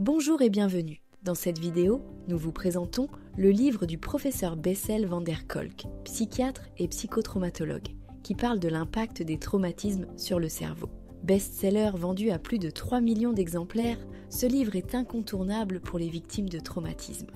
Bonjour et bienvenue. Dans cette vidéo, nous vous présentons le livre du professeur Bessel van der Kolk, psychiatre et psychotraumatologue, qui parle de l'impact des traumatismes sur le cerveau. Best-seller vendu à plus de 3 millions d'exemplaires, ce livre est incontournable pour les victimes de traumatismes.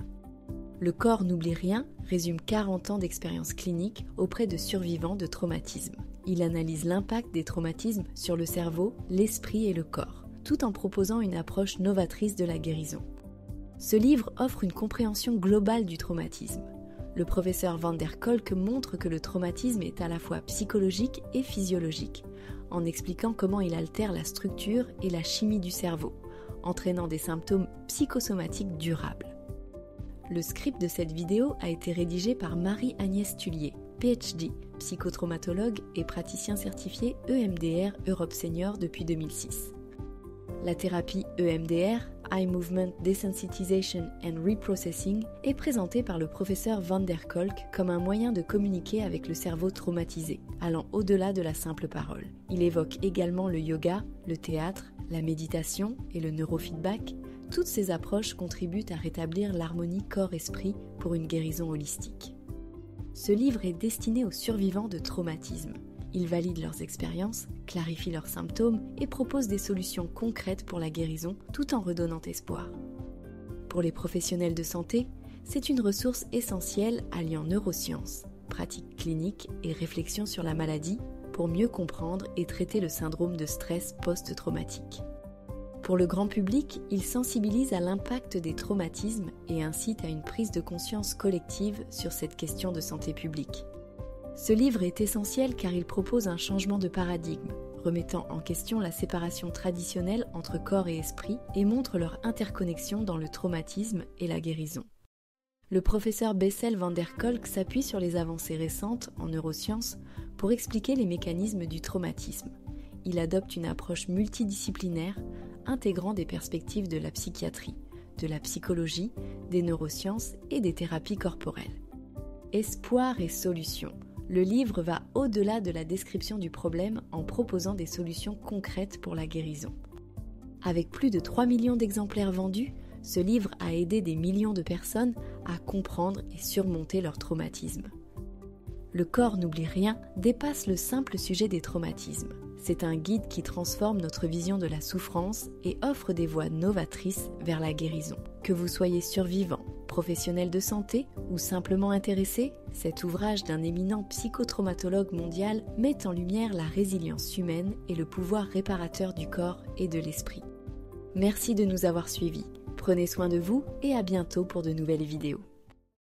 Le corps n'oublie rien résume 40 ans d'expérience clinique auprès de survivants de traumatismes. Il analyse l'impact des traumatismes sur le cerveau, l'esprit et le corps, tout en proposant une approche novatrice de la guérison. Ce livre offre une compréhension globale du traumatisme. Le professeur van der Kolk montre que le traumatisme est à la fois psychologique et physiologique, en expliquant comment il altère la structure et la chimie du cerveau, entraînant des symptômes psychosomatiques durables. Le script de cette vidéo a été rédigé par Marie-Agnès Tullier, PhD, psychotraumatologue et praticien certifié EMDR Europe Senior depuis 2006. La thérapie EMDR, Eye Movement Desensitization and Reprocessing, est présentée par le professeur van der Kolk comme un moyen de communiquer avec le cerveau traumatisé, allant au-delà de la simple parole. Il évoque également le yoga, le théâtre, la méditation et le neurofeedback. Toutes ces approches contribuent à rétablir l'harmonie corps-esprit pour une guérison holistique. Ce livre est destiné aux survivants de traumatismes. Il valide leurs expériences, clarifie leurs symptômes et propose des solutions concrètes pour la guérison tout en redonnant espoir. Pour les professionnels de santé, c'est une ressource essentielle alliant neurosciences, pratiques cliniques et réflexion sur la maladie pour mieux comprendre et traiter le syndrome de stress post-traumatique. Pour le grand public, il sensibilise à l'impact des traumatismes et incite à une prise de conscience collective sur cette question de santé publique. Ce livre est essentiel car il propose un changement de paradigme, remettant en question la séparation traditionnelle entre corps et esprit et montre leur interconnexion dans le traumatisme et la guérison. Le professeur Bessel van der Kolk s'appuie sur les avancées récentes en neurosciences pour expliquer les mécanismes du traumatisme. Il adopte une approche multidisciplinaire intégrant des perspectives de la psychiatrie, de la psychologie, des neurosciences et des thérapies corporelles. Espoir et solutions. Le livre va au-delà de la description du problème en proposant des solutions concrètes pour la guérison. Avec plus de 3 millions d'exemplaires vendus, ce livre a aidé des millions de personnes à comprendre et surmonter leur traumatisme. Le corps n'oublie rien dépasse le simple sujet des traumatismes. C'est un guide qui transforme notre vision de la souffrance et offre des voies novatrices vers la guérison. Que vous soyez survivant, professionnel de santé ou simplement intéressé, cet ouvrage d'un éminent psychotraumatologue mondial met en lumière la résilience humaine et le pouvoir réparateur du corps et de l'esprit. Merci de nous avoir suivis. Prenez soin de vous et à bientôt pour de nouvelles vidéos.